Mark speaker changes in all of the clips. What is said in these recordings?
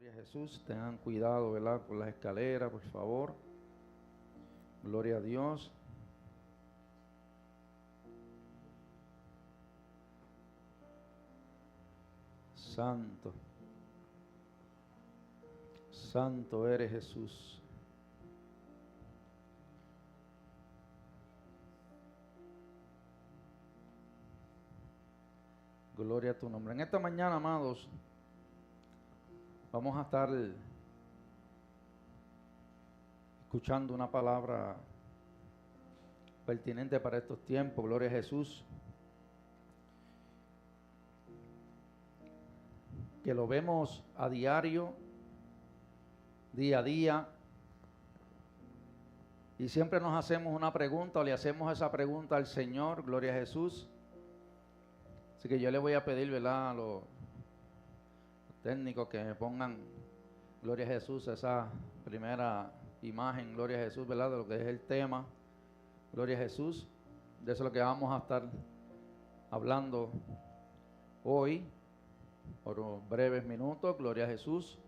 Speaker 1: Gloria a Jesús, tengan cuidado, ¿verdad? Con las escaleras, por favor. Gloria a Dios. Santo. Santo eres Jesús. Gloria a tu nombre. En esta mañana, amados, vamos a estar escuchando una palabra pertinente para estos tiempos. Gloria a Jesús. Que lo vemos a diario, día a día. Y siempre nos hacemos una pregunta o le hacemos esa pregunta al Señor. Gloria a Jesús. Así que yo le voy a pedir, ¿verdad?, a los técnicos que me pongan, gloria a Jesús, esa primera imagen, gloria a Jesús, ¿verdad?, de lo que es el tema, gloria a Jesús. De eso es lo que vamos a estar hablando hoy, por unos breves minutos, gloria a Jesús.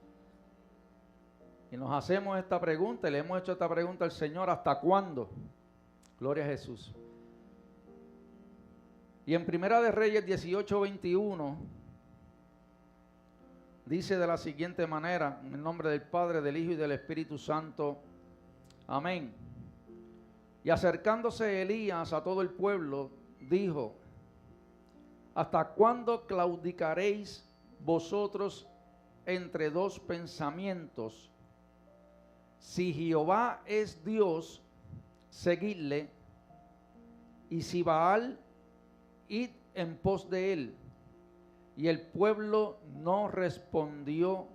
Speaker 1: Y nos hacemos esta pregunta, y le hemos hecho esta pregunta al Señor: ¿hasta cuándo? Gloria a Jesús. Y en Primera de Reyes 18:21 dice de la siguiente manera: en el nombre del Padre, del Hijo y del Espíritu Santo. Amén. Y acercándose Elías a todo el pueblo, dijo: ¿hasta cuándo claudicaréis vosotros entre dos pensamientos? Si Jehová es Dios, seguidle, y si Baal, id en pos de él. Y el pueblo no respondió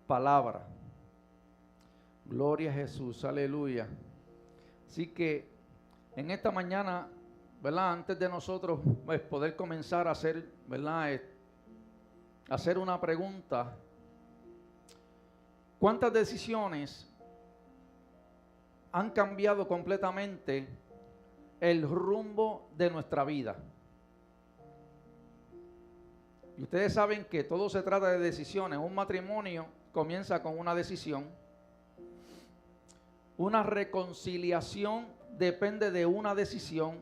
Speaker 1: palabra. Gloria a Jesús, aleluya. Así que en esta mañana, ¿verdad?, antes de nosotros pues, poder comenzar a hacer, ¿verdad?, hacer una pregunta: ¿cuántas decisiones han cambiado completamente el rumbo de nuestra vida? Y ustedes saben que todo se trata de decisiones. Un matrimonio comienza con una decisión. Una reconciliación depende de una decisión.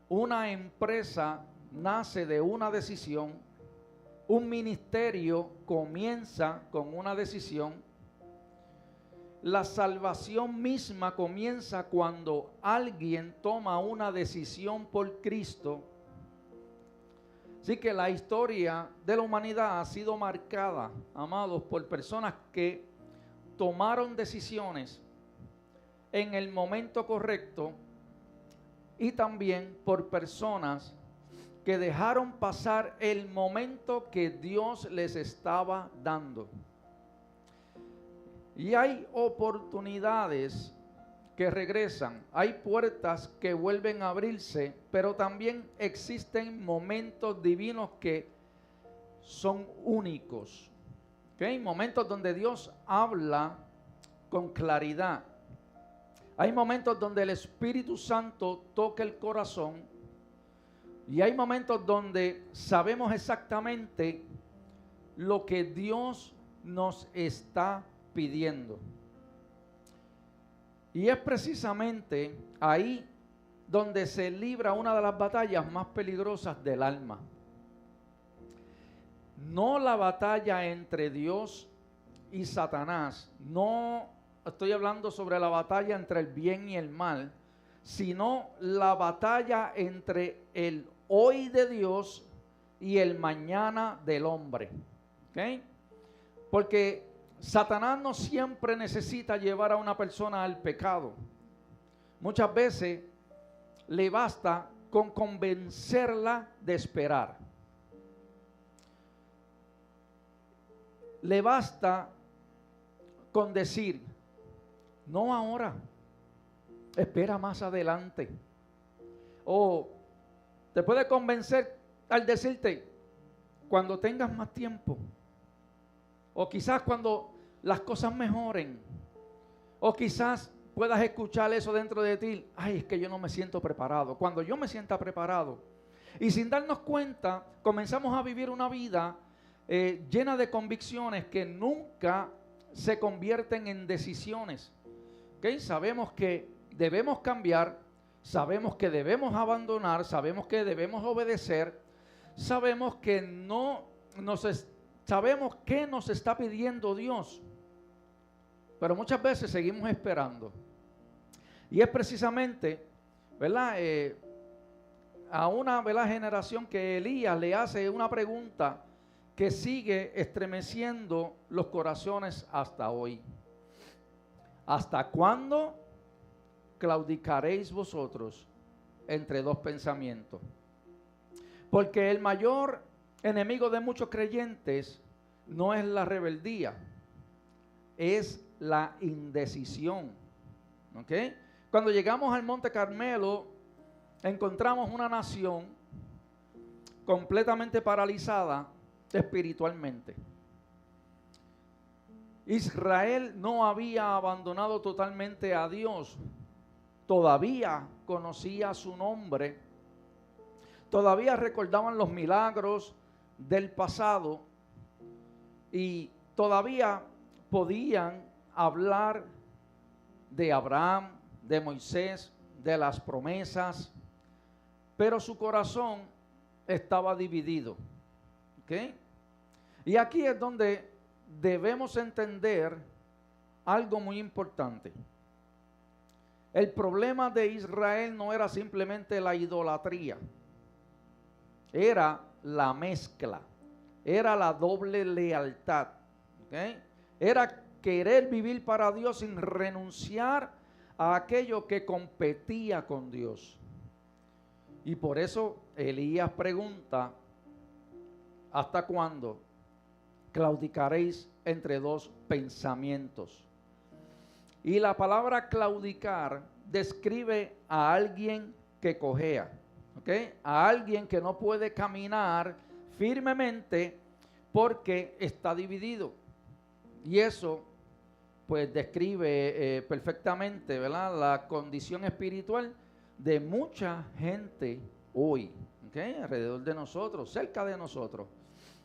Speaker 1: Una empresa nace de una decisión. Un ministerio comienza con una decisión. La salvación misma comienza cuando alguien toma una decisión por Cristo. Así que la historia de la humanidad ha sido marcada, amados, por personas que tomaron decisiones en el momento correcto, y también por personas que dejaron pasar el momento que Dios les estaba dando. Y hay oportunidades que regresan, hay puertas que vuelven a abrirse, pero también existen momentos divinos que son únicos. ¿Okay? Momentos donde Dios habla con claridad. Hay momentos donde el Espíritu Santo toca el corazón, y hay momentos donde sabemos exactamente lo que Dios nos está pidiendo. Y es precisamente ahí donde se libra una de las batallas más peligrosas del alma. No la batalla entre Dios y Satanás. No estoy hablando sobre la batalla entre el bien y el mal, sino la batalla entre el hoy de Dios y el mañana del hombre. ¿Okay? Porque Satanás no siempre necesita llevar a una persona al pecado. Muchas veces le basta con convencerla de esperar. Le basta con decir: no ahora, espera más adelante. O te puede convencer al decirte: cuando tengas más tiempo. O quizás cuando las cosas mejoren. O quizás puedas escuchar eso dentro de ti: ay, es que yo no me siento preparado. Cuando yo me sienta preparado. Y sin darnos cuenta, comenzamos a vivir una vida llena de convicciones que nunca se convierten en decisiones. ¿Okay? Sabemos que debemos cambiar, sabemos que debemos abandonar, sabemos que debemos obedecer, sabemos que sabemos qué nos está pidiendo Dios, pero muchas veces seguimos esperando. Y es precisamente, ¿verdad? A una, ¿verdad?, generación que Elías le hace una pregunta que sigue estremeciendo los corazones hasta hoy. ¿Hasta cuándo claudicaréis vosotros entre dos pensamientos? Porque el mayor enemigo de muchos creyentes no es la rebeldía, es la indecisión. ¿Ok? Cuando llegamos al Monte Carmelo, encontramos una nación completamente paralizada espiritualmente. Israel no había abandonado totalmente a Dios, todavía conocía su nombre, todavía recordaban los milagros del pasado y todavía podían hablar de Abraham, de Moisés, de las promesas, pero su corazón estaba dividido. ¿Ok? Y aquí es donde debemos entender algo muy importante. El problema de Israel no era simplemente la idolatría, era la mezcla, era la doble lealtad. ¿Ok? Era querer vivir para Dios sin renunciar a aquello que competía con Dios. Y por eso Elías pregunta: ¿hasta cuándo claudicaréis entre dos pensamientos? Y la palabra claudicar describe a alguien que cojea, ¿ok? A alguien que no puede caminar firmemente porque está dividido. Y eso pues describe perfectamente, ¿verdad?, la condición espiritual de mucha gente hoy, ¿okay?, alrededor de nosotros, cerca de nosotros.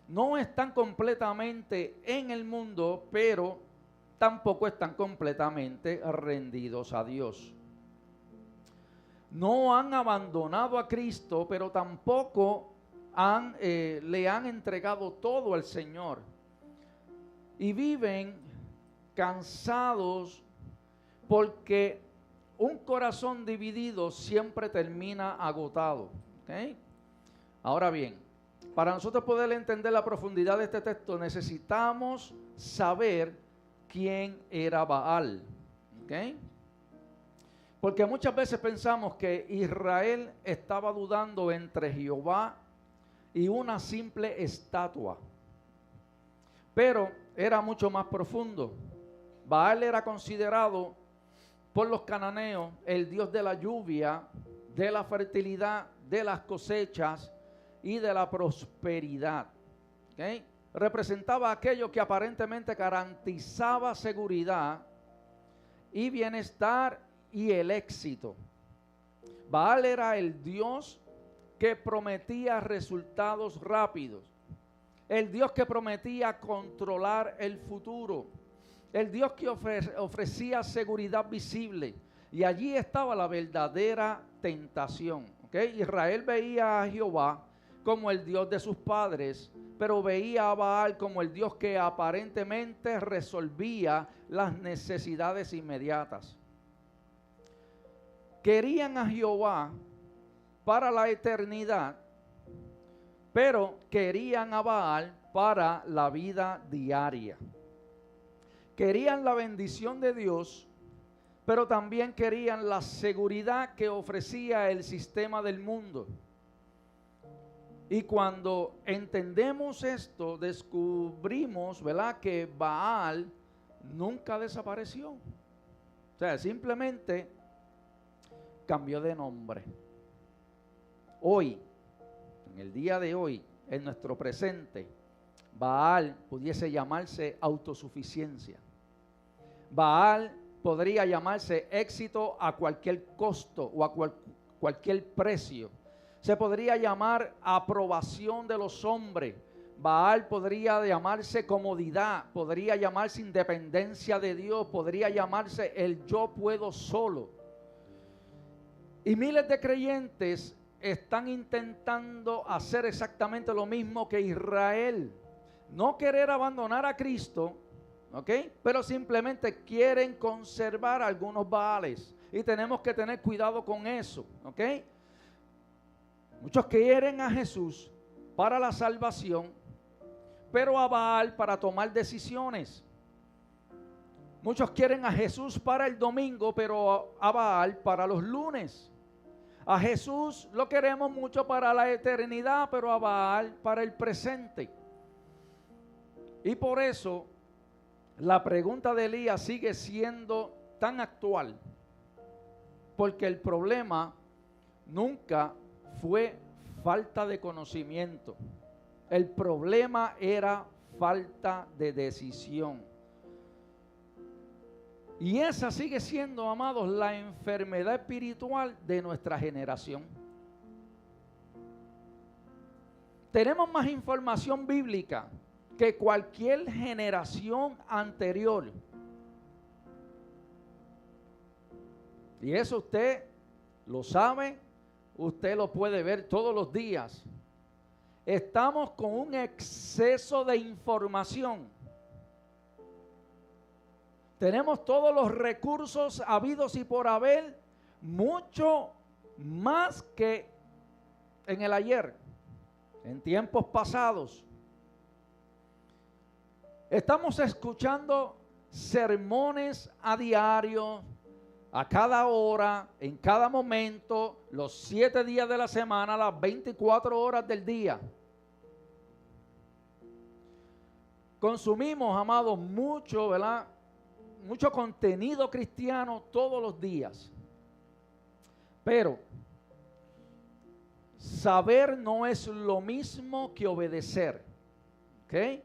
Speaker 1: No están completamente en el mundo, pero tampoco están completamente rendidos a Dios. No han abandonado a Cristo, pero tampoco le han entregado todo al Señor. Y viven cansados porque un corazón dividido siempre termina agotado. ¿Okay? Ahora bien, para nosotros poder entender la profundidad de este texto, necesitamos saber quién era Baal. ¿Okay? Porque muchas veces pensamos que Israel estaba dudando entre Jehová y una simple estatua. Pero era mucho más profundo. Baal era considerado por los cananeos el dios de la lluvia, de la fertilidad, de las cosechas y de la prosperidad. ¿Okay? Representaba aquello que aparentemente garantizaba seguridad y bienestar y el éxito. Baal era el dios que prometía resultados rápidos, el Dios que prometía controlar el futuro, el Dios que ofrecía seguridad visible. Y allí estaba la verdadera tentación. ¿Okay? Israel veía a Jehová como el Dios de sus padres, pero veía a Baal como el Dios que aparentemente resolvía las necesidades inmediatas. Querían a Jehová para la eternidad, pero querían a Baal para la vida diaria. Querían la bendición de Dios, pero también querían la seguridad que ofrecía el sistema del mundo. Y cuando entendemos esto, descubrimos, ¿verdad?, que Baal nunca desapareció. O sea, simplemente cambió de nombre. Hoy, en el día de hoy, en nuestro presente, Baal pudiese llamarse autosuficiencia. Baal podría llamarse éxito a cualquier costo o a cualquier precio. Se podría llamar aprobación de los hombres. Baal podría llamarse comodidad, podría llamarse independencia de Dios, podría llamarse el yo puedo solo. Y miles de creyentes están intentando hacer exactamente lo mismo que Israel. No querer abandonar a Cristo, ¿ok? Pero simplemente quieren conservar algunos Baales. Y tenemos que tener cuidado con eso, ¿ok? Muchos quieren a Jesús para la salvación, pero a Baal para tomar decisiones. Muchos quieren a Jesús para el domingo, pero a Baal para los lunes. A Jesús lo queremos mucho para la eternidad, pero a Baal para el presente. Y por eso la pregunta de Elías sigue siendo tan actual, porque el problema nunca fue falta de conocimiento. El problema era falta de decisión. Y esa sigue siendo, amados, la enfermedad espiritual de nuestra generación. Tenemos más información bíblica que cualquier generación anterior. Y eso usted lo sabe, usted lo puede ver todos los días. Estamos con un exceso de información. Tenemos todos los recursos habidos y por haber, mucho más que en el ayer, en tiempos pasados. Estamos escuchando sermones a diario, a cada hora, en cada momento, los 7 días de la semana, las 24 horas del día. Consumimos, amados, mucho, ¿verdad? Mucho contenido cristiano todos los días. Pero saber no es lo mismo que obedecer. ¿Ok?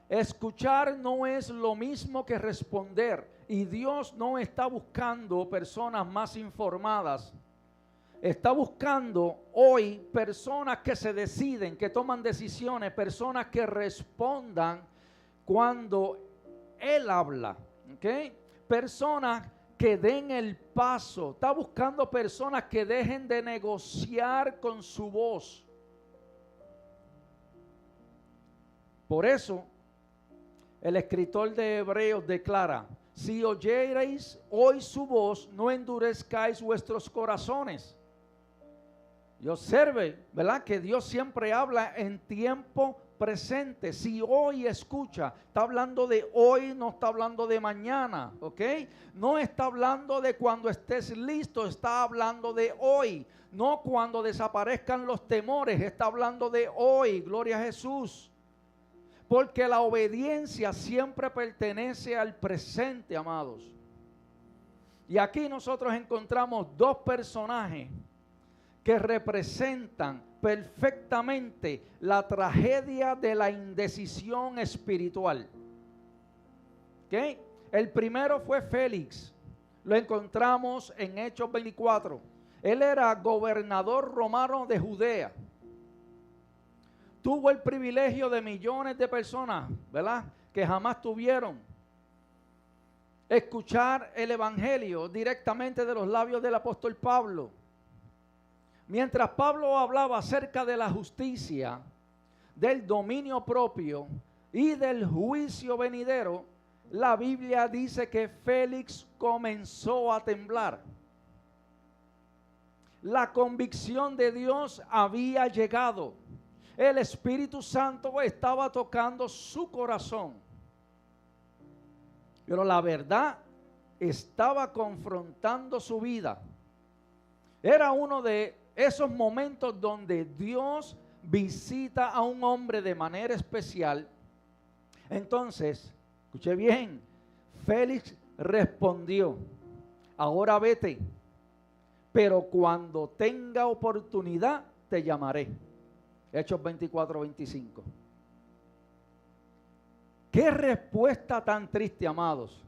Speaker 1: Escuchar no es lo mismo que responder. Y Dios no está buscando personas más informadas. Está buscando hoy personas que se deciden, que toman decisiones, personas que respondan cuando Él habla. ¿Okay? Personas que den el paso. Está buscando personas que dejen de negociar con su voz. Por eso, el escritor de Hebreos declara: si oyereis hoy su voz, no endurezcáis vuestros corazones. Y observe, ¿verdad? Que Dios siempre habla en tiempo presente. Si hoy escucha, está hablando de hoy, no está hablando de mañana, ¿ok? No está hablando de cuando estés listo, está hablando de hoy. No cuando desaparezcan los temores, está hablando de hoy. Gloria a Jesús. Porque la obediencia siempre pertenece al presente, amados. Y aquí nosotros encontramos dos personajes que representan perfectamente la tragedia de la indecisión espiritual. ¿Okay? El primero fue Félix. Lo encontramos en Hechos 24. Él era gobernador romano de Judea. Tuvo el privilegio de millones de personas, ¿verdad?, que jamás tuvieron escuchar el evangelio directamente de los labios del apóstol Pablo. Mientras Pablo hablaba acerca de la justicia, del dominio propio y del juicio venidero, la Biblia dice que Félix comenzó a temblar. La convicción de Dios había llegado. El Espíritu Santo estaba tocando su corazón. Pero la verdad estaba confrontando su vida. Era uno de esos momentos donde Dios visita a un hombre de manera especial. Entonces, escuche bien, Félix respondió: ahora vete, pero cuando tenga oportunidad te llamaré. Hechos 24-25. Qué respuesta tan triste, amados.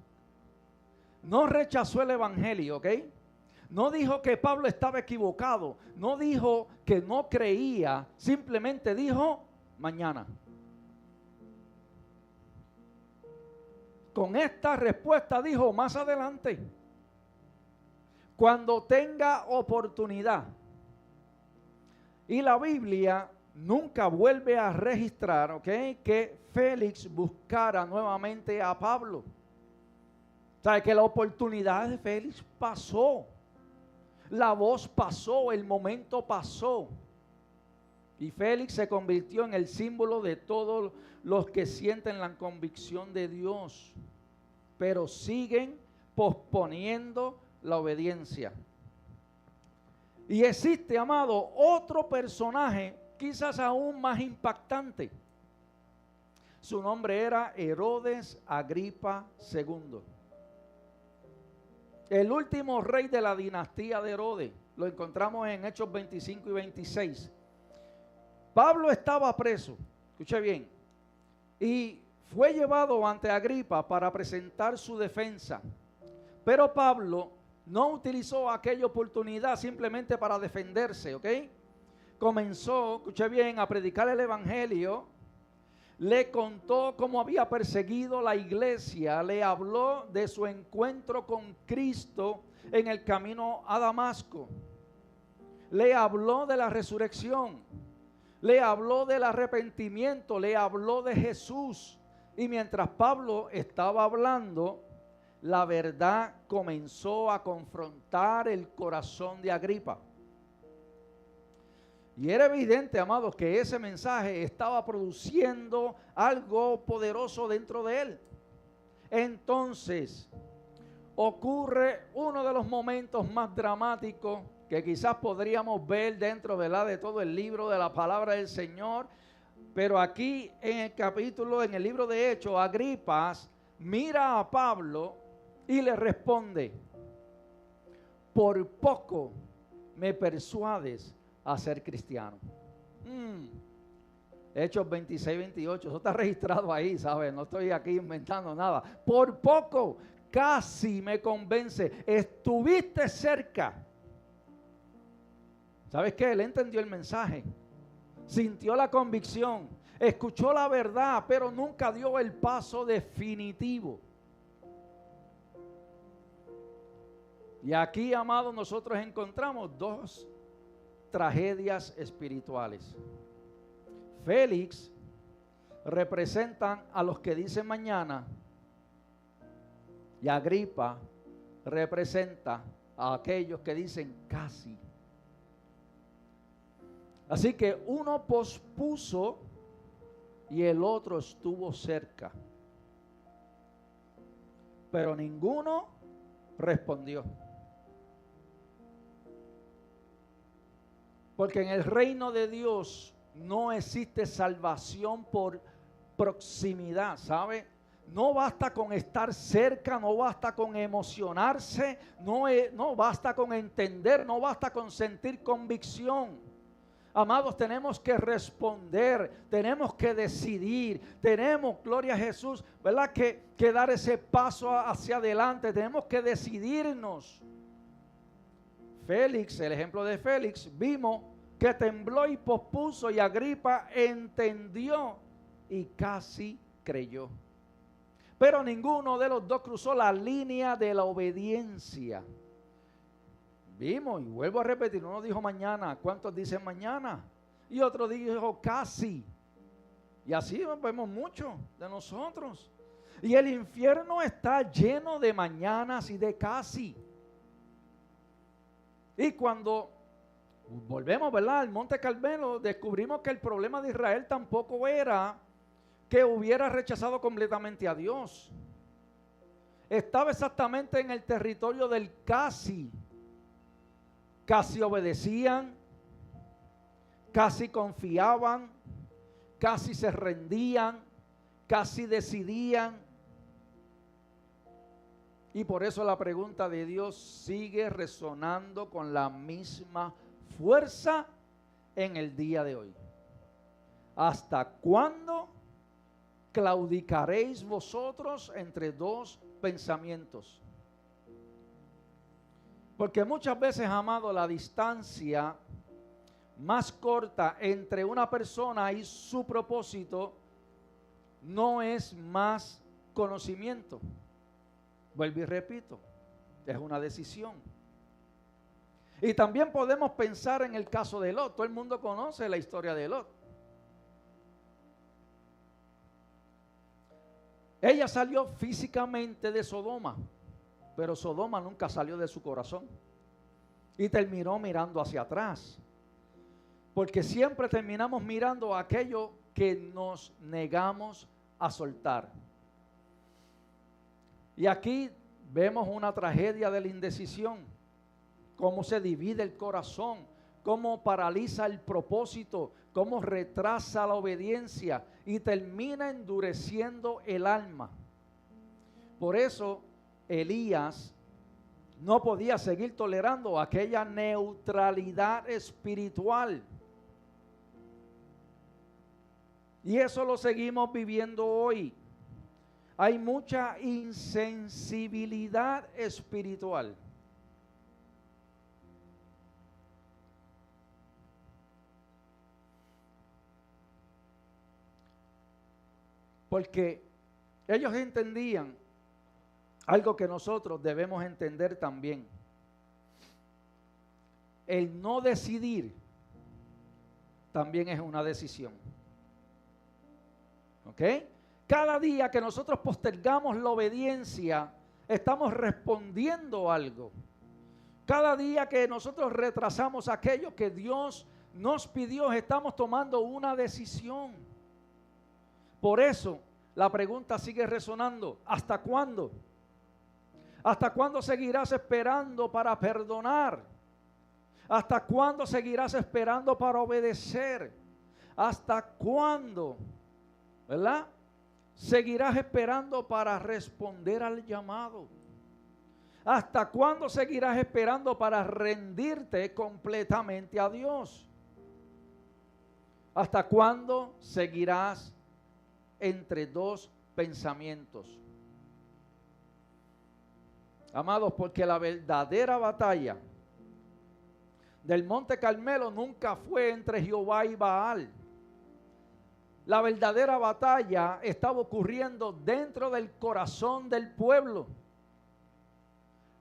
Speaker 1: No rechazó el evangelio, ¿ok? No dijo que Pablo estaba equivocado. No dijo que no creía. Simplemente dijo: mañana. con esta respuesta dijo: más adelante, cuando tenga oportunidad. Y la Biblia nunca vuelve a registrar, ¿ok?, que Félix buscara nuevamente a Pablo. O sea, que la oportunidad de Félix pasó. La voz pasó, el momento pasó. Y Félix se convirtió en el símbolo de todos los que sienten la convicción de Dios, pero siguen posponiendo la obediencia. Y existe, amado, otro personaje quizás aún más impactante. Su nombre era Herodes Agripa II. El último rey de la dinastía de Herodes. Lo encontramos en Hechos 25 y 26. Pablo estaba preso, escuche bien, y fue llevado ante Agripa para presentar su defensa. Pero Pablo no utilizó aquella oportunidad simplemente para defenderse, ¿ok? Comenzó, escuche bien, a predicar el evangelio. Le contó cómo había perseguido la iglesia, le habló de su encuentro con Cristo en el camino a Damasco, le habló de la resurrección, le habló del arrepentimiento, le habló de Jesús. Y mientras Pablo estaba hablando, la verdad comenzó a confrontar el corazón de Agripa. Y era evidente, amados, que ese mensaje estaba produciendo algo poderoso dentro de él. Entonces, ocurre uno de los momentos más dramáticos que quizás podríamos ver dentro, ¿verdad?, de todo el libro de la palabra del Señor. Pero aquí en el capítulo, en el libro de Hechos, Agripas mira a Pablo y le responde: por poco me persuades a ser cristiano. Hechos 26, 28, eso está registrado ahí, ¿sabes? No estoy aquí inventando nada. Por poco, casi me convence, estuviste cerca. ¿Sabes qué? Él entendió el mensaje, sintió la convicción, escuchó la verdad, pero nunca dio el paso definitivo. Y aquí, amados, nosotros encontramos dos tragedias espirituales. Félix representan a los que dicen mañana, y Agripa representa a aquellos que dicen casi. Así que uno pospuso y el otro estuvo cerca, pero ninguno respondió. Porque en el reino de Dios no existe salvación por proximidad, ¿sabe? No basta con estar cerca, no basta con emocionarse, no basta con entender, no basta con sentir convicción. Amados, tenemos que responder, tenemos que decidir, tenemos, gloria a Jesús, ¿verdad?, que dar ese paso hacia adelante, tenemos que decidirnos. Félix, el ejemplo de Félix, vimos que tembló y pospuso, y Agripa entendió y casi creyó. Pero ninguno de los dos cruzó la línea de la obediencia. Vimos, y vuelvo a repetir, uno dijo mañana, ¿cuántos dicen mañana? Y otro dijo casi. Y así vemos mucho de nosotros. Y el infierno está lleno de mañanas y de casi. Y cuando volvemos, ¿verdad?, al Monte Carmelo, descubrimos que el problema de Israel tampoco era que hubiera rechazado completamente a Dios. Estaba exactamente en el territorio del casi. Casi obedecían, casi confiaban, casi se rendían, casi decidían. Y por eso la pregunta de Dios sigue resonando con la misma fuerza en el día de hoy. ¿Hasta cuándo claudicaréis vosotros entre dos pensamientos? Porque muchas veces, amado, la distancia más corta entre una persona y su propósito no es más conocimiento. Vuelvo y repito, es una decisión. Y también podemos pensar en el caso de Lot. Todo el mundo conoce la historia de Lot. Ella salió físicamente de Sodoma, pero Sodoma nunca salió de su corazón. Y terminó mirando hacia atrás. Porque siempre terminamos mirando aquello que nos negamos a soltar. Y aquí vemos una tragedia de la indecisión. Cómo se divide el corazón, cómo paraliza el propósito, cómo retrasa la obediencia y termina endureciendo el alma. Por eso Elías no podía seguir tolerando aquella neutralidad espiritual. Y eso lo seguimos viviendo hoy. Hay mucha insensibilidad espiritual. Porque ellos entendían algo que nosotros debemos entender también. El no decidir también es una decisión. ¿Ok? Cada día que nosotros postergamos la obediencia, estamos respondiendo algo. Cada día que nosotros retrasamos aquello que Dios nos pidió, estamos tomando una decisión. Por eso, la pregunta sigue resonando. ¿Hasta cuándo? ¿Hasta cuándo seguirás esperando para perdonar? ¿Hasta cuándo seguirás esperando para obedecer? ¿Hasta cuándo? ¿Verdad? Seguirás esperando para responder al llamado. ¿Hasta cuándo seguirás esperando para rendirte completamente a Dios? ¿Hasta cuándo seguirás entre dos pensamientos? Amados, porque la verdadera batalla del Monte Carmelo nunca fue entre Jehová y Baal. La verdadera batalla estaba ocurriendo dentro del corazón del pueblo.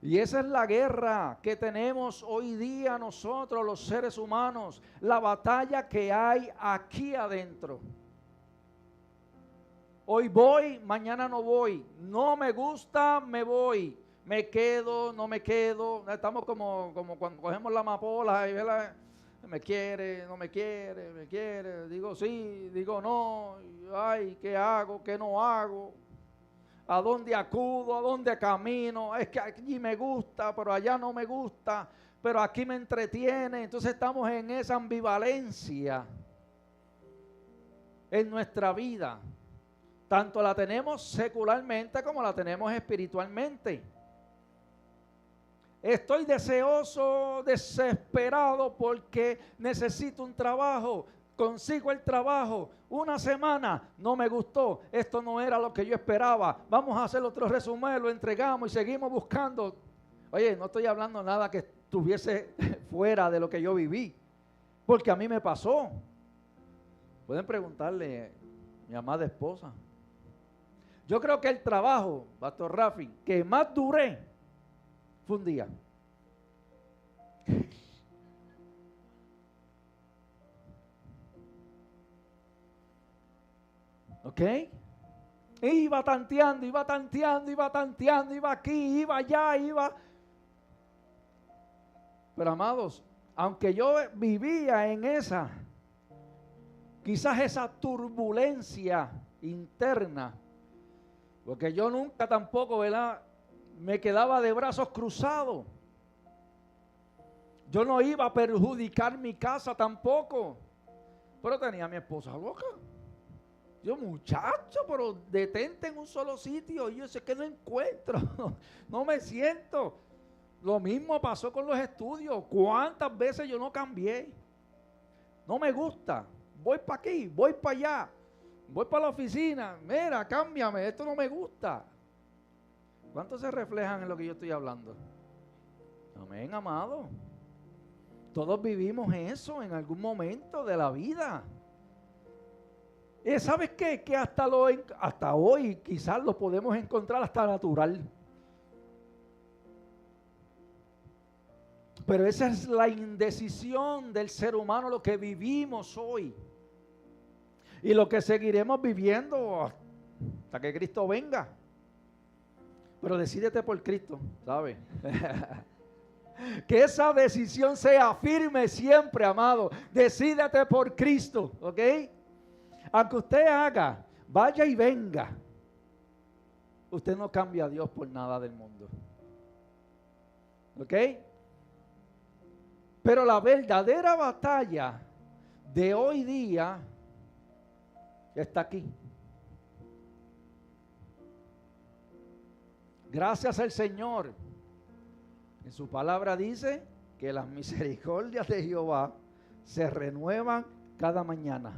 Speaker 1: Y esa es la guerra que tenemos hoy día nosotros los seres humanos. La batalla que hay aquí adentro. Hoy voy, mañana no voy. No me gusta, me voy. Me quedo, no me quedo. Estamos como cuando cogemos la amapola y me quiere, no me quiere, me quiere. Digo sí, digo no. Ay, ¿qué hago? ¿Qué no hago? ¿A dónde acudo? ¿A dónde camino? Es que aquí me gusta, pero allá no me gusta. Pero aquí me entretiene. Entonces estamos en esa ambivalencia en nuestra vida. Tanto la tenemos secularmente como la tenemos espiritualmente. Estoy deseoso, desesperado porque necesito un trabajo. Consigo el trabajo. Una semana no me gustó. Esto no era lo que yo esperaba. Vamos a hacer otro resumen, lo entregamos y seguimos buscando. Oye, no estoy hablando nada que estuviese fuera de lo que yo viví. Porque a mí me pasó. Pueden preguntarle a mi amada esposa. Yo creo que el trabajo, Pastor Rafi, que más duré fue un día. ¿Ok? Iba tanteando, iba tanteando, iba tanteando, iba aquí, iba allá, iba. Pero amados, aunque yo vivía en quizás esa turbulencia interna, porque yo nunca tampoco, ¿verdad?, me quedaba de brazos cruzados. Yo no iba a perjudicar mi casa tampoco. Pero tenía a mi esposa loca. Yo, muchacho, pero detente en un solo sitio. Y yo sé que no encuentro. No me siento. Lo mismo pasó con los estudios. ¿Cuántas veces yo no cambié? No me gusta. Voy para aquí, voy para allá. Voy para la oficina. Mira, cámbiame. Esto no me gusta. ¿Cuántos se reflejan en lo que yo estoy hablando? Amén, amado. Todos vivimos eso en algún momento de la vida. ¿Sabes qué? Que hasta hoy quizás lo podemos encontrar hasta natural. Pero esa es la indecisión del ser humano, lo que vivimos hoy. Y lo que seguiremos viviendo hasta que Cristo venga. Pero decídete por Cristo, ¿sabes? Que esa decisión sea firme siempre, amado. Decídete por Cristo, ¿ok? Aunque usted haga, vaya y venga, usted no cambia a Dios por nada del mundo. ¿Ok? Pero la verdadera batalla de hoy día está aquí. Gracias al Señor. En su palabra dice que las misericordias de Jehová se renuevan cada mañana.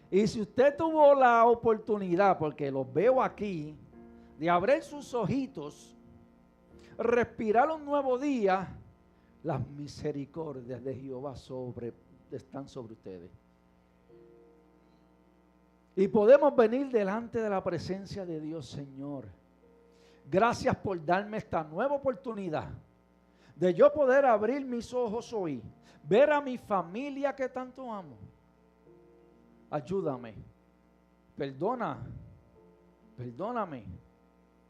Speaker 1: Y si usted tuvo la oportunidad, porque los veo aquí, de abrir sus ojitos, respirar un nuevo día, las misericordias de Jehová están sobre ustedes. Y podemos venir delante de la presencia de Dios, Señor. Gracias por darme esta nueva oportunidad de yo poder abrir mis ojos hoy, ver a mi familia que tanto amo. Ayúdame, perdóname,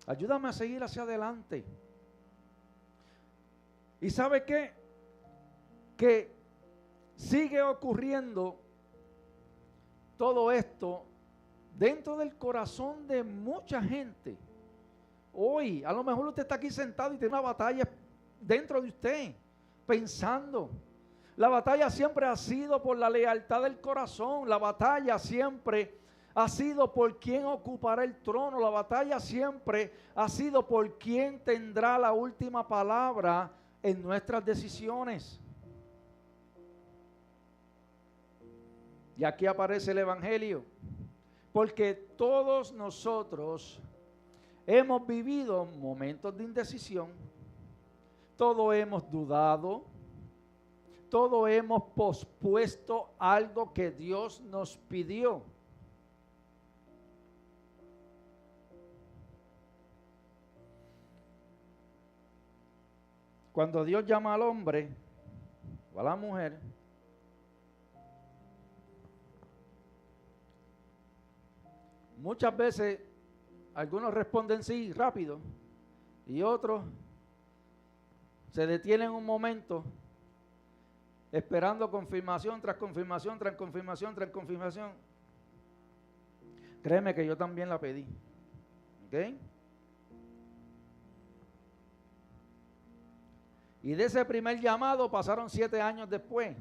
Speaker 1: ayúdame a seguir hacia adelante. ¿Y sabe qué? Que sigue ocurriendo todo esto dentro del corazón de mucha gente. Hoy, a lo mejor usted está aquí sentado y tiene una batalla dentro de usted, pensando. La batalla siempre ha sido por la lealtad del corazón. La batalla siempre ha sido por quién ocupará el trono. La batalla siempre ha sido por quién tendrá la última palabra en nuestras decisiones. Y aquí aparece el Evangelio. Porque todos nosotros hemos vivido momentos de indecisión. Todos hemos dudado. Todos hemos pospuesto algo que Dios nos pidió. Cuando Dios llama al hombre o a la mujer, muchas veces algunos responden sí rápido y otros se detienen un momento esperando confirmación tras confirmación, tras confirmación, tras confirmación. Créeme que yo también la pedí. ¿Ok? Y de ese primer llamado pasaron 7 años después.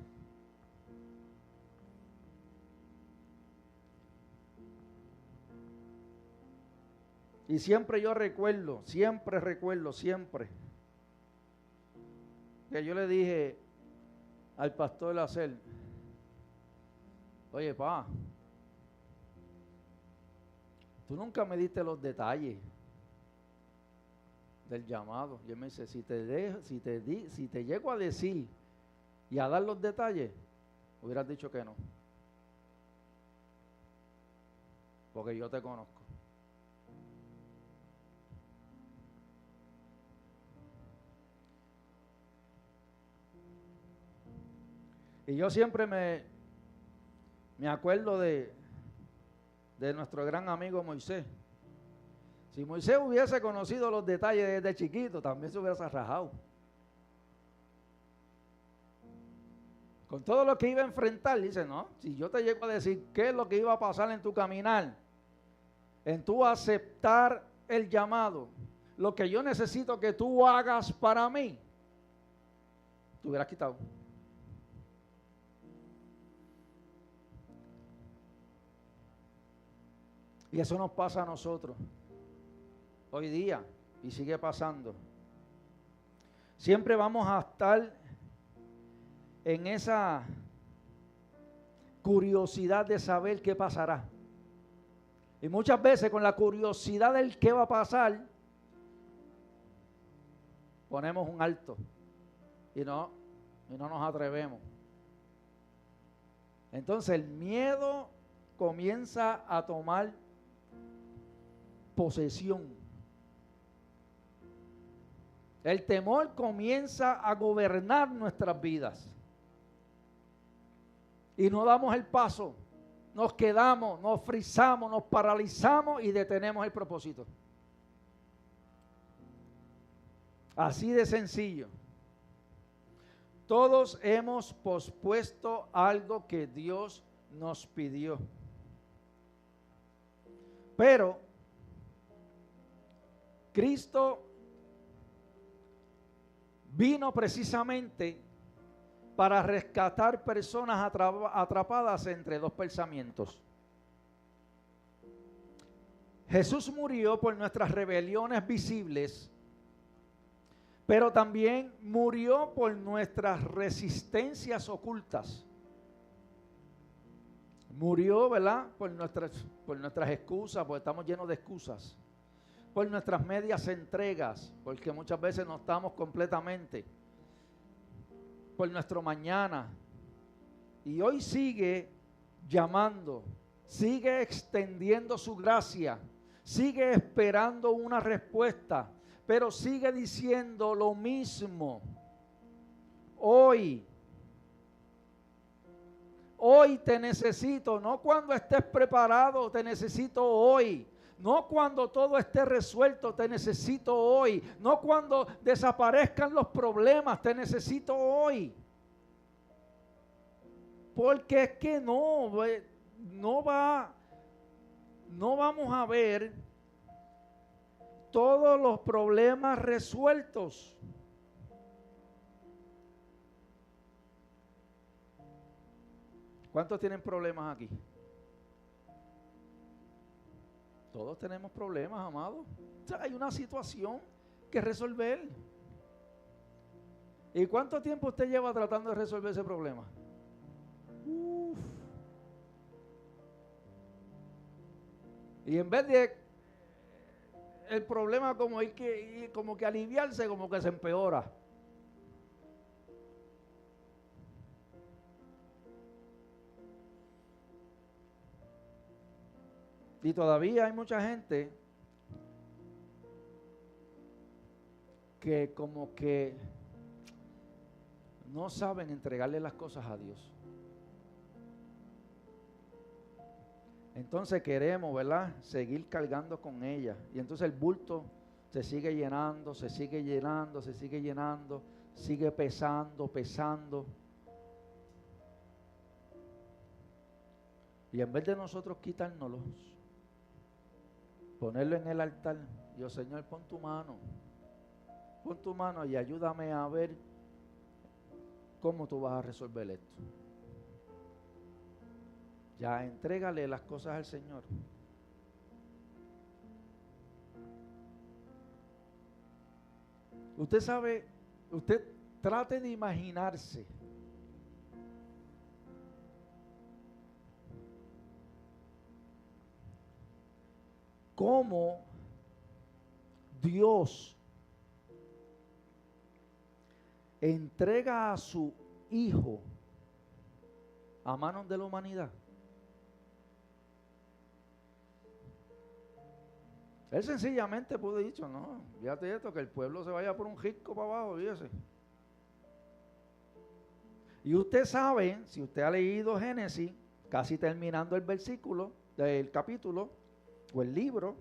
Speaker 1: Y siempre yo recuerdo, siempre, que yo le dije al pastor Lacer, oye, tú nunca me diste los detalles del llamado. Y él me dice, si te llego a decir y a dar los detalles, hubieras dicho que no. Porque yo te conozco. Y yo siempre me acuerdo de nuestro gran amigo Moisés. Si Moisés hubiese conocido los detalles desde chiquito, también se hubiese rajado. Con todo lo que iba a enfrentar, dice, no, si yo te llego a decir qué es lo que iba a pasar en tu caminar, en tu aceptar el llamado, lo que yo necesito que tú hagas para mí, te hubieras quitado. Y eso nos pasa a nosotros hoy día y sigue pasando. Siempre vamos a estar en esa curiosidad de saber qué pasará. Y muchas veces con la curiosidad del qué va a pasar, ponemos un alto y no nos atrevemos. Entonces el miedo comienza a tomar posesión. El temor comienza a gobernar nuestras vidas. Y no damos el paso. Nos quedamos, nos frizamos, nos paralizamos y detenemos el propósito. Así de sencillo. Todos hemos pospuesto algo que Dios nos pidió. Pero Cristo vino precisamente para rescatar personas atrapadas entre dos pensamientos. Jesús murió por nuestras rebeliones visibles, pero también murió por nuestras resistencias ocultas. Murió, ¿verdad? Por nuestras excusas, porque estamos llenos de excusas. Por nuestras medias entregas, porque muchas veces no estamos completamente. Por nuestro mañana. Y hoy sigue llamando, sigue extendiendo su gracia, sigue esperando una respuesta, pero sigue diciendo lo mismo. Hoy te necesito, no cuando estés preparado, te necesito hoy. No cuando todo esté resuelto, te necesito hoy. No cuando desaparezcan los problemas, te necesito hoy. Porque es que no vamos a ver todos los problemas resueltos. ¿Cuántos tienen problemas aquí? Todos tenemos problemas, amados. O sea, hay una situación que resolver. ¿Y cuánto tiempo usted lleva tratando de resolver ese problema? Uf. Y en vez de el problema como que aliviarse, como que se empeora. Y todavía hay mucha gente que como que no saben entregarle las cosas a Dios. Entonces queremos, ¿verdad?, seguir cargando con ella. Y entonces el bulto se sigue llenando, se sigue llenando, se sigue llenando, sigue pesando, pesando. Y en vez de nosotros quitárnoslos, ponerlo en el altar, yo, Señor, pon tu mano y ayúdame a ver cómo tú vas a resolver esto. Ya, entrégale las cosas al Señor. Usted sabe, usted trate de imaginarse cómo Dios entrega a su Hijo a manos de la humanidad. Él sencillamente pudo haber dicho, no, fíjate esto, que el pueblo se vaya por un risco para abajo, fíjese. Y usted sabe, si usted ha leído Génesis, casi terminando el versículo del capítulo o el libro,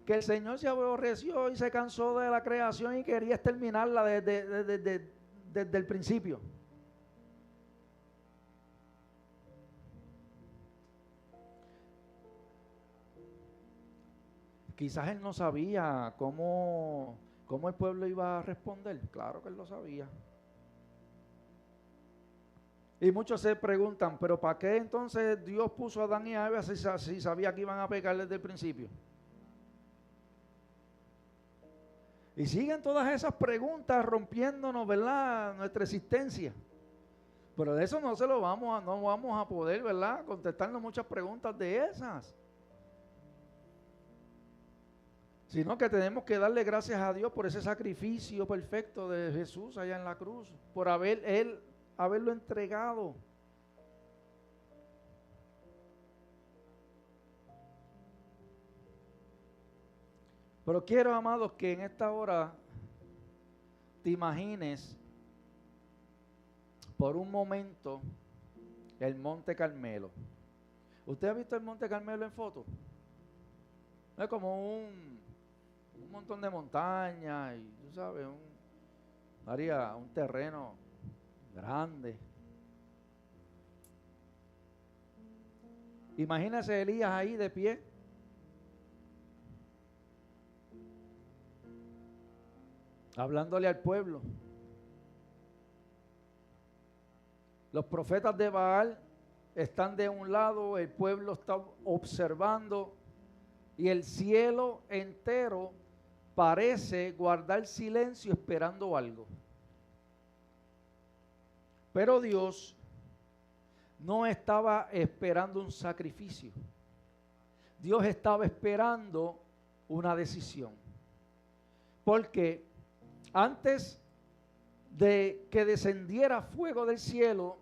Speaker 1: que el Señor se aborreció y se cansó de la creación y quería exterminarla desde el principio. Quizás él no sabía cómo el pueblo iba a responder. Claro que él lo sabía. Y muchos se preguntan, ¿pero para qué entonces Dios puso a Adán y a Eva si sabía que iban a pecar desde el principio? Y siguen todas esas preguntas rompiéndonos, ¿verdad?, nuestra existencia. Pero de eso no vamos a poder, ¿verdad?, contestarnos muchas preguntas de esas. sino que tenemos que darle gracias a Dios por ese sacrificio perfecto de Jesús allá en la cruz, por haberlo entregado. Pero quiero, amados, que en esta hora te imagines por un momento el Monte Carmelo. ¿Usted ha visto el Monte Carmelo en foto? Es como un montón de montañas y, tú sabes, un terreno grande. Imagínese Elías ahí de pie. Hablándole al pueblo. Los profetas de Baal están de un lado, el pueblo está observando y el cielo entero parece guardar silencio esperando algo. Pero Dios no estaba esperando un sacrificio. Dios estaba esperando una decisión. Porque antes de que descendiera fuego del cielo,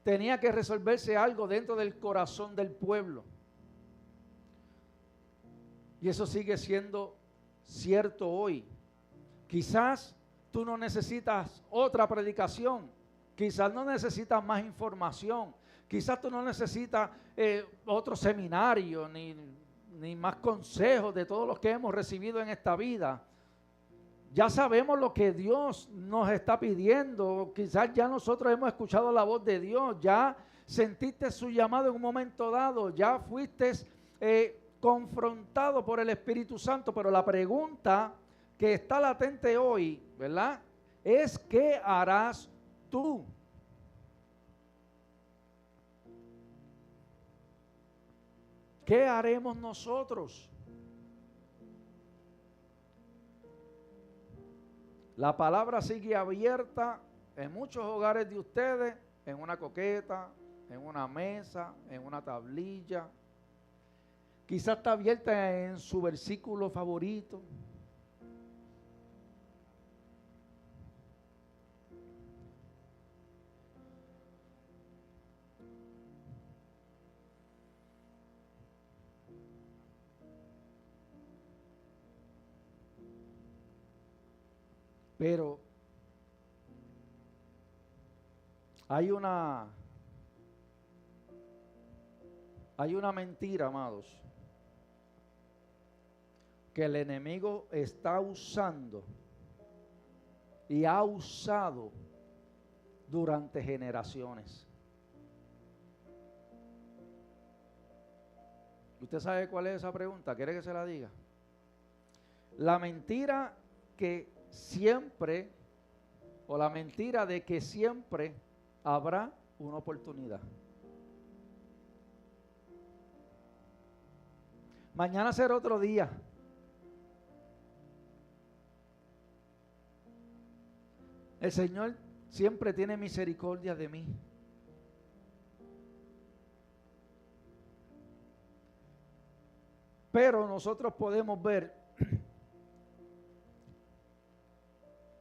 Speaker 1: tenía que resolverse algo dentro del corazón del pueblo. Y eso sigue siendo cierto hoy. Quizás tú no necesitas otra predicación, quizás no necesitas más información, quizás tú no necesitas otro seminario, ni más consejos de todos los que hemos recibido en esta vida. Ya sabemos lo que Dios nos está pidiendo. Quizás ya nosotros hemos escuchado la voz de Dios. Ya sentiste su llamado en un momento dado. Ya fuiste confrontado por el Espíritu Santo. Pero la pregunta que está latente hoy, ¿verdad? Es ¿qué harás tú? ¿Qué haremos nosotros? La palabra sigue abierta en muchos hogares de ustedes, en una coqueta, en una mesa, en una tablilla. Quizás está abierta en su versículo favorito. Pero hay una mentira, amados, que el enemigo está usando y ha usado durante generaciones. ¿Usted sabe cuál es esa pregunta? ¿Quiere que se la diga? La mentira que siempre, o la mentira de que siempre habrá una oportunidad. Mañana será otro día. El Señor siempre tiene misericordia de mí. Pero nosotros podemos ver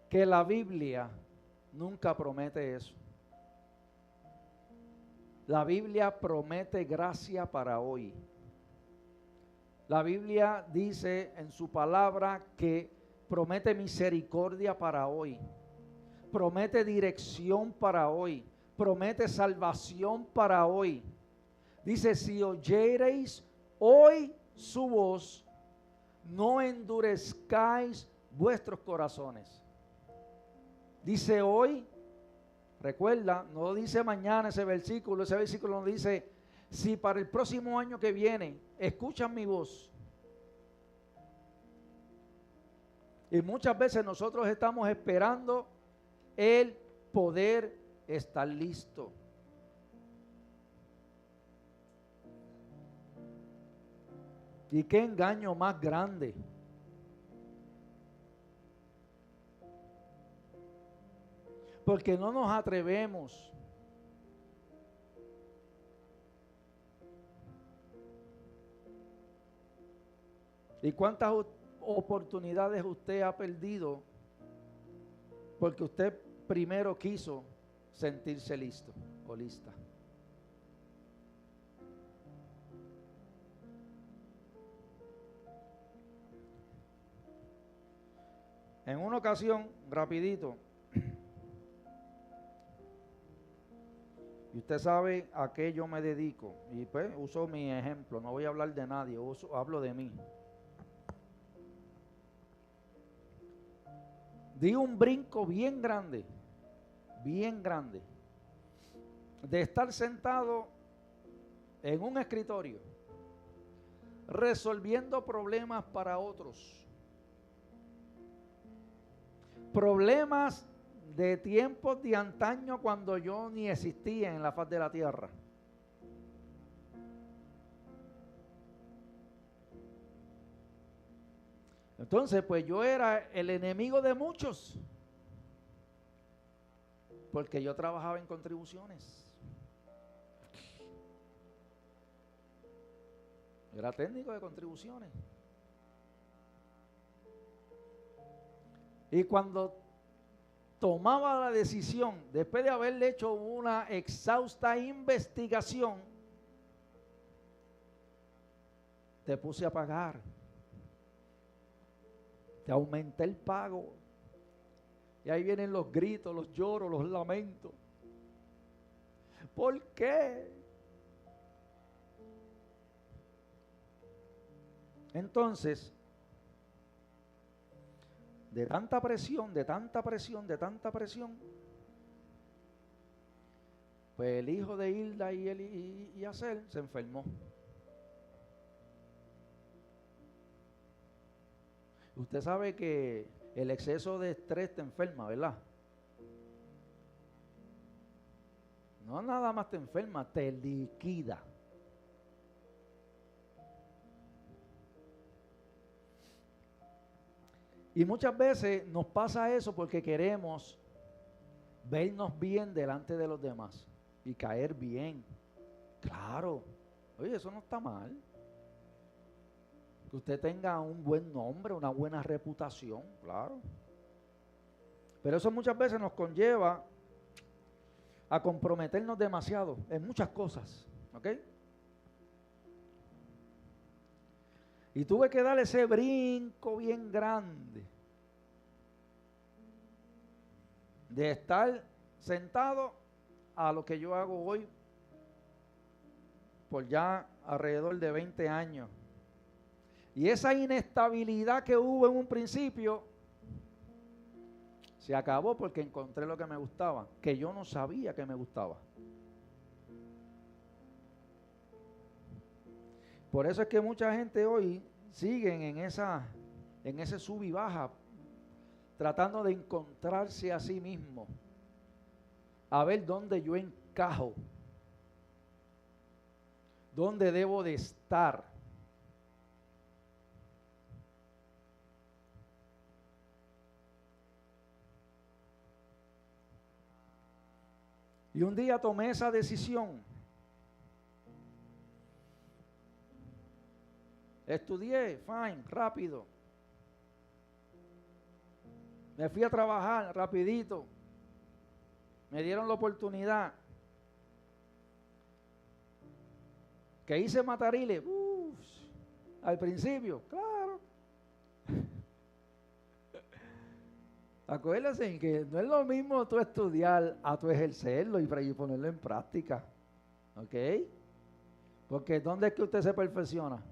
Speaker 1: que la Biblia nunca promete eso. La Biblia promete gracia para hoy. La Biblia dice en su palabra que promete misericordia para hoy. Promete dirección para hoy. Promete salvación para hoy. Dice, si oyereis hoy su voz, no endurezcáis vuestros corazones. Dice hoy, recuerda, no dice mañana ese versículo no dice, si para el próximo año que viene escuchan mi voz. Y muchas veces nosotros estamos esperando el poder estar listo. Y qué engaño más grande. Porque no nos atrevemos ¿Y cuántas oportunidades usted ha perdido porque usted primero quiso sentirse listo o lista? En una ocasión, rapidito, y usted sabe a qué yo me dedico, y pues uso mi ejemplo, no voy a hablar de nadie, hablo de mí. Di un brinco bien grande, de estar sentado en un escritorio, resolviendo problemas para otros. Problemas de tiempos de antaño cuando yo ni existía en la faz de la tierra. Entonces, pues yo era el enemigo de muchos, porque yo trabajaba en contribuciones. Yo era técnico de contribuciones. Y cuando tomaba la decisión, después de haberle hecho una exhausta investigación, te puse a pagar. Te aumenté el pago. Y ahí vienen los gritos, los lloros, los lamentos. ¿Por qué? Entonces, de tanta presión, pues el hijo de Hilda y Acel se enfermó. Usted sabe que el exceso de estrés te enferma, ¿verdad? No nada más te enferma, te liquida. Y muchas veces nos pasa eso porque queremos vernos bien delante de los demás y caer bien. Claro, oye, eso no está mal. Que usted tenga un buen nombre, una buena reputación, claro. Pero eso muchas veces nos conlleva a comprometernos demasiado en muchas cosas, ¿ok? Y tuve que dar ese brinco bien grande de estar sentado a lo que yo hago hoy por ya alrededor de 20 años. Y esa inestabilidad que hubo en un principio se acabó porque encontré lo que me gustaba, que yo no sabía que me gustaba. Por eso es que mucha gente hoy siguen en ese sub y baja, tratando de encontrarse a sí mismo, a ver dónde yo encajo, dónde debo de estar. Y un día tomé esa decisión. Estudié, fine, rápido. Me fui a trabajar rapidito. Me dieron la oportunidad. Que hice matariles. Al principio, claro. Acuérdense que no es lo mismo tú estudiar a tú ejercerlo y ponerlo en práctica. ¿Ok? Porque ¿dónde es que usted se perfecciona?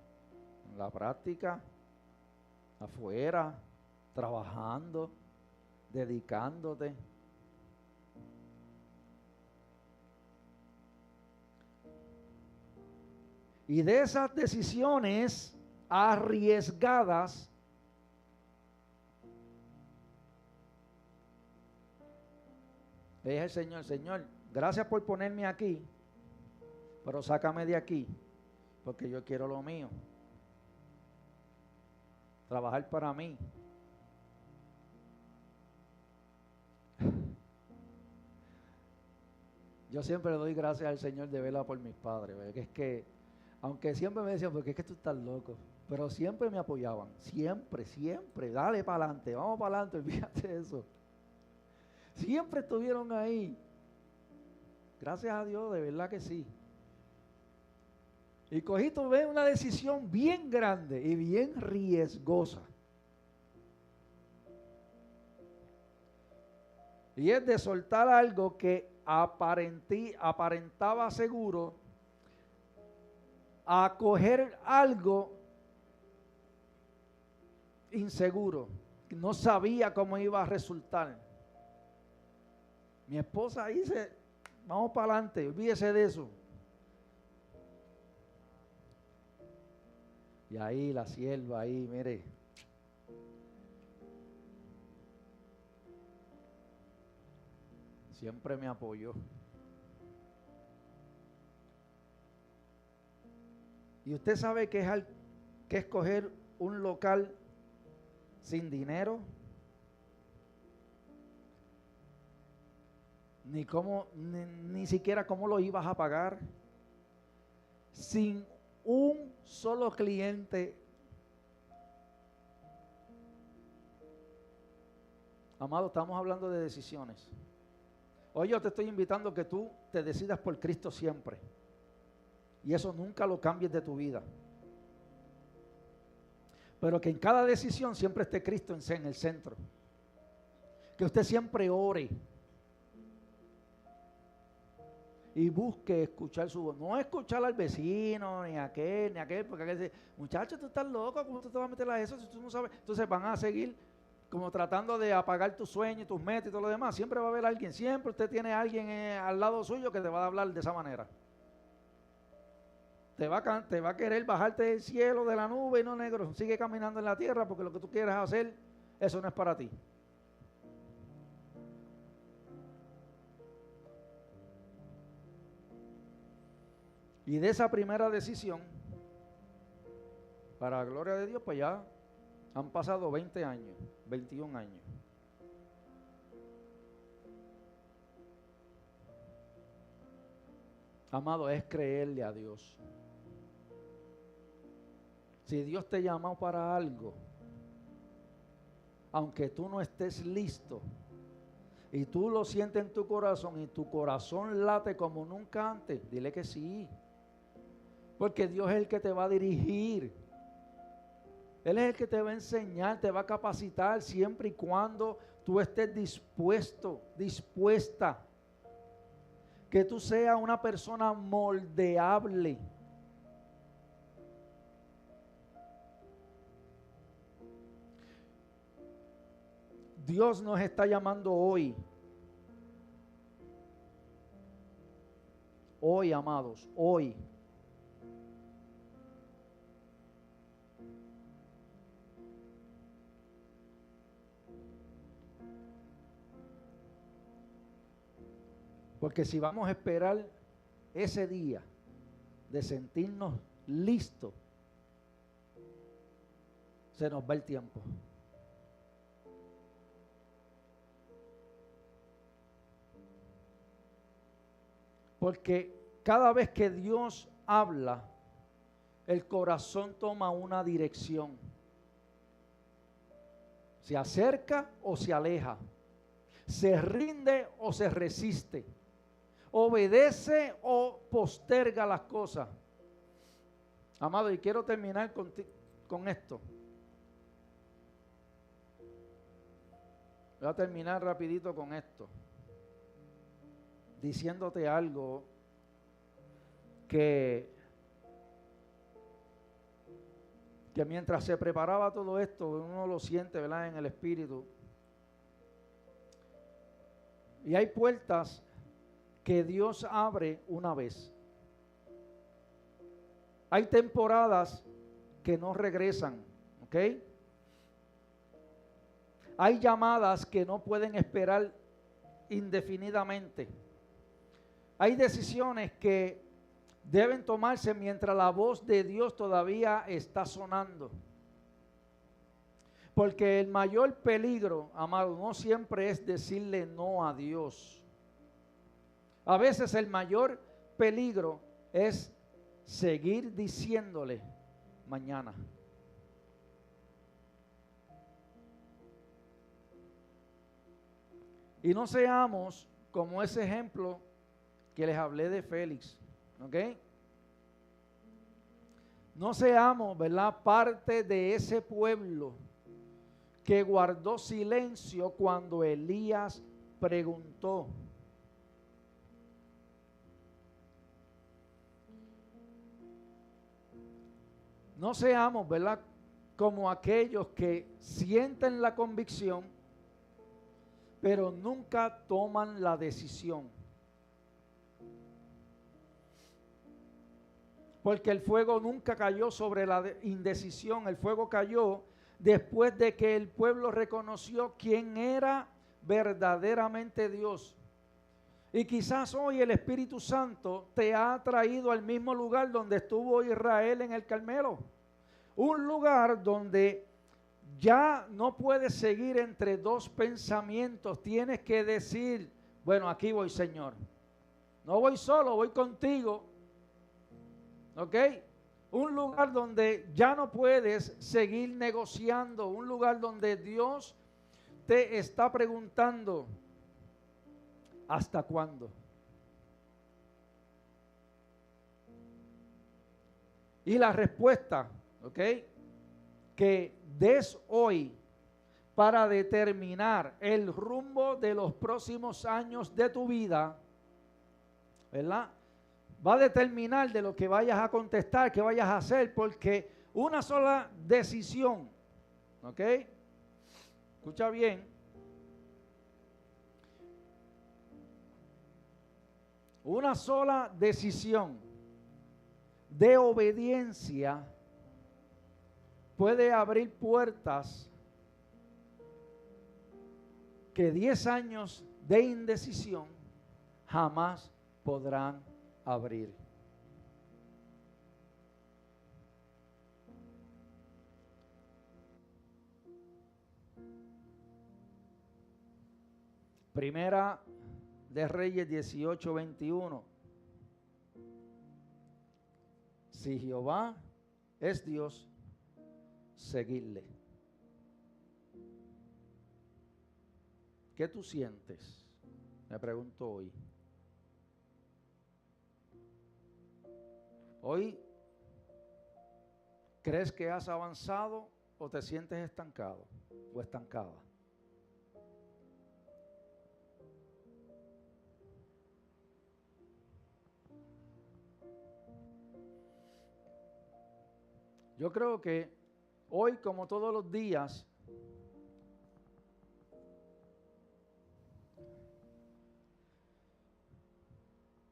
Speaker 1: En la práctica, afuera, trabajando, dedicándote. Y de esas decisiones arriesgadas, le dije al Señor, Señor, gracias por ponerme aquí, pero sácame de aquí, porque yo quiero lo mío. Trabajar para mí. Yo siempre le doy gracias al Señor de verla por mis padres, porque es que, aunque siempre me decían, porque es que tú estás loco, Pero siempre me apoyaban, siempre, dale para adelante, vamos para adelante, olvídate de eso. Siempre estuvieron ahí. Gracias a Dios, de verdad que sí. Y cogí, tuve una decisión bien grande y bien riesgosa. Y es de soltar algo que aparentaba seguro, a coger algo inseguro, no sabía cómo iba a resultar. Mi esposa dice, vamos para adelante, olvídese de eso. Y ahí la sierva, ahí, mire. Siempre me apoyó. Y usted sabe que es escoger un local sin dinero, ni siquiera cómo lo ibas a pagar, sin un solo cliente. Amado, estamos hablando de decisiones. Hoy yo te estoy invitando a que tú te decidas por Cristo siempre. Y eso nunca lo cambies de tu vida. Pero que en cada decisión siempre esté Cristo en el centro. Que usted siempre ore. Y busque escuchar su voz. No escuchar al vecino, ni aquel, porque aquel dice, muchacho, tú estás loco, ¿cómo tú te vas a meter a eso si tú no sabes? Entonces van a seguir como tratando de apagar tus sueños, tus metas y todo lo demás. Siempre va a haber alguien, siempre usted tiene a alguien al lado suyo que te va a hablar de esa manera. Te va a querer bajarte del cielo, de la nube, y no, negro, sigue caminando en la tierra porque lo que tú quieres hacer, eso no es para ti. Y de esa primera decisión, para la gloria de Dios, pues ya han pasado 20 años, 21 años. Amado, es creerle a Dios. Si Dios te llamó para algo, aunque tú no estés listo, y tú lo sientes en tu corazón, y tu corazón late como nunca antes, dile que sí. Porque Dios es el que te va a dirigir. Él es el que te va a enseñar, te va a capacitar siempre y cuando tú estés dispuesta. Que tú seas una persona moldeable. Dios nos está llamando hoy. Hoy, amados, hoy. Porque si vamos a esperar ese día de sentirnos listos, se nos va el tiempo. Porque cada vez que Dios habla, el corazón toma una dirección. Se acerca o se aleja. Se rinde o se resiste. Obedece o posterga las cosas. Amado, y quiero terminar con esto. Voy a terminar rapidito con esto. Diciéndote algo que mientras se preparaba todo esto, uno lo siente, ¿verdad?, en el espíritu. Y hay puertas que Dios abre una vez. Hay temporadas que no regresan, ¿ok? Hay llamadas que no pueden esperar indefinidamente. Hay decisiones que deben tomarse mientras la voz de Dios todavía está sonando. Porque el mayor peligro, amado, no siempre es decirle no a Dios. A veces el mayor peligro es seguir diciéndole mañana. Y no seamos como ese ejemplo que les hablé de Félix, ¿ok? No seamos, ¿verdad?, parte de ese pueblo que guardó silencio cuando Elías preguntó. No seamos, ¿verdad?, como aquellos que sienten la convicción, pero nunca toman la decisión. Porque el fuego nunca cayó sobre la indecisión, el fuego cayó después de que el pueblo reconoció quién era verdaderamente Dios. Y quizás hoy el Espíritu Santo te ha traído al mismo lugar donde estuvo Israel en el Carmelo. Un lugar donde ya no puedes seguir entre dos pensamientos. Tienes que decir, bueno, aquí voy, Señor. No voy solo, voy contigo. ¿Ok? Un lugar donde ya no puedes seguir negociando. Un lugar donde Dios te está preguntando, ¿hasta cuándo? Y la respuesta, ¿ok?, que des hoy para determinar el rumbo de los próximos años de tu vida, ¿verdad?, va a determinar de lo que vayas a contestar, que vayas a hacer, porque una sola decisión, ¿ok? Escucha bien. Una sola decisión de obediencia puede abrir puertas que 10 años de indecisión jamás podrán abrir. Primera de Reyes 18:21. Si Jehová es Dios, seguidle. ¿Qué tú sientes? Me pregunto hoy. Hoy, ¿crees que has avanzado o te sientes estancado o estancada? Yo creo que hoy, como todos los días,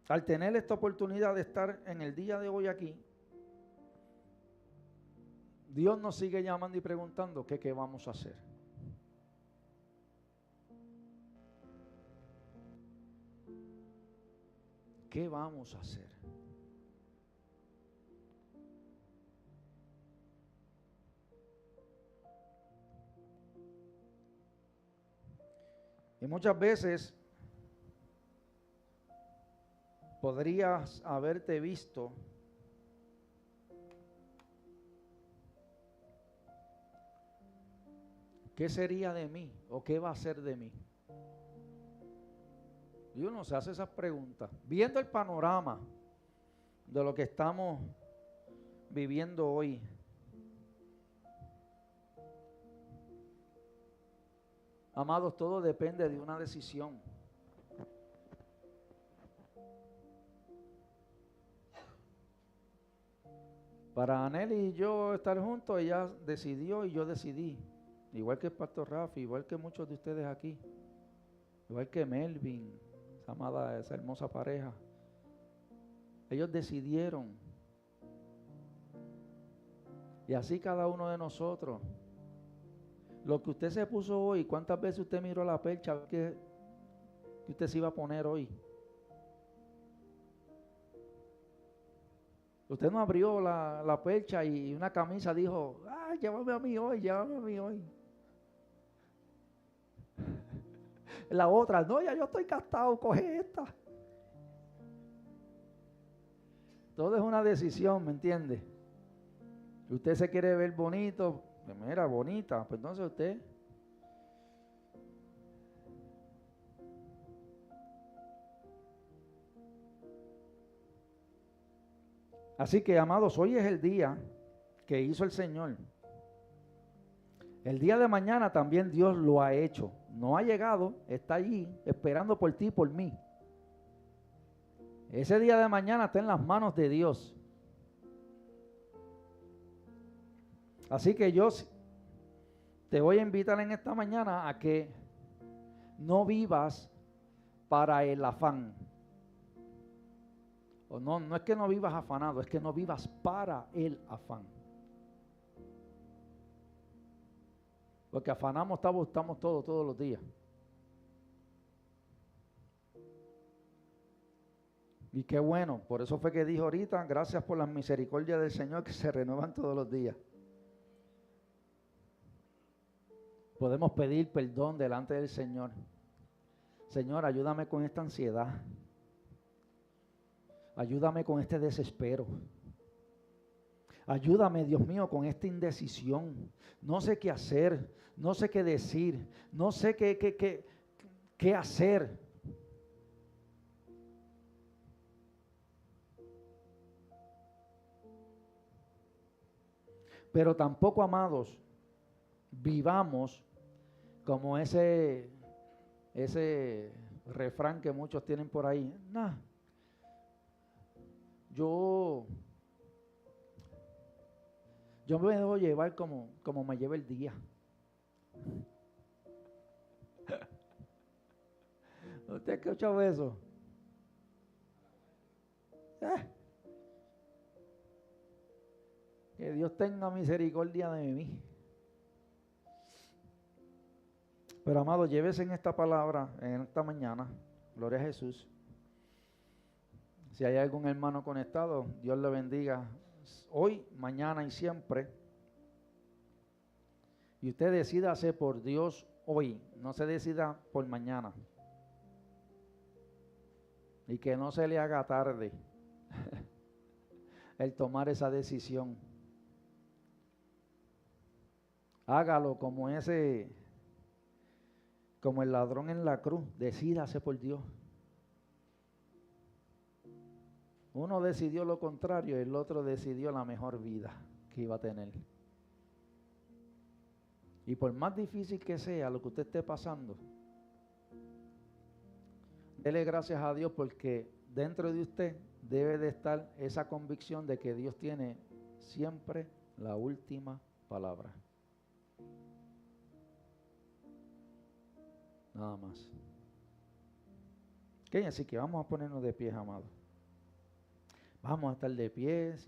Speaker 1: al tener esta oportunidad de estar en el día de hoy aquí, Dios nos sigue llamando y preguntando qué vamos a hacer. ¿Qué vamos a hacer? Y muchas veces podrías haberte visto ¿qué sería de mí o qué va a ser de mí? Y uno se hace esas preguntas, viendo el panorama de lo que estamos viviendo hoy. Amados, todo depende de una decisión. Para Anel y yo estar juntos, ella decidió y yo decidí. Igual que el pastor Rafi, igual que muchos de ustedes aquí. Igual que Melvin, esa amada, esa hermosa pareja. Ellos decidieron. Y así cada uno de nosotros. Lo que usted se puso hoy, ¿cuántas veces usted miró la percha que usted se iba a poner hoy? Usted no abrió la percha y una camisa dijo, llévame a mí hoy, llévame a mí hoy. La otra, no, ya yo estoy gastado, coge esta. Todo es una decisión, ¿me entiende? Usted se quiere ver bonito, pues mira, bonita, pues entonces usted Así que, amados, hoy es el día que hizo el Señor. El día de mañana también Dios lo ha hecho. No ha llegado, está allí esperando por ti y por mí. Ese día de mañana está en las manos de Dios. Así que yo te voy a invitar en esta mañana a que no vivas para el afán. O no es que no vivas afanado, es que no vivas para el afán. Porque afanamos, estamos todos los días. Y qué bueno, por eso fue que dijo ahorita, gracias por las misericordias del Señor que se renuevan todos los días. Podemos pedir perdón delante del Señor. Señor, ayúdame con esta ansiedad. Ayúdame con este desespero. Ayúdame, Dios mío, con esta indecisión. No sé qué hacer, no sé qué decir, no sé qué hacer. Pero tampoco, amados, vivamos como ese refrán que muchos tienen por ahí. Nah, yo me dejo llevar como me lleva el día. ¿Usted ha escuchado eso? Que Dios tenga misericordia de mí. Pero amado, llévese en esta palabra, en esta mañana, gloria a Jesús. Si hay algún hermano conectado, Dios le bendiga hoy, mañana y siempre. Y usted decídase por Dios hoy, no se decida por mañana. Y que no se le haga tarde el tomar esa decisión. Hágalo como el ladrón en la cruz, decídase por Dios. Uno decidió lo contrario y el otro decidió la mejor vida que iba a tener. Y por más difícil que sea lo que usted esté pasando, dele gracias a Dios porque dentro de usted debe de estar esa convicción de que Dios tiene siempre la última palabra. Nada más. ¿Qué? Así que vamos a ponernos de pie, amados. Vamos a estar de pie.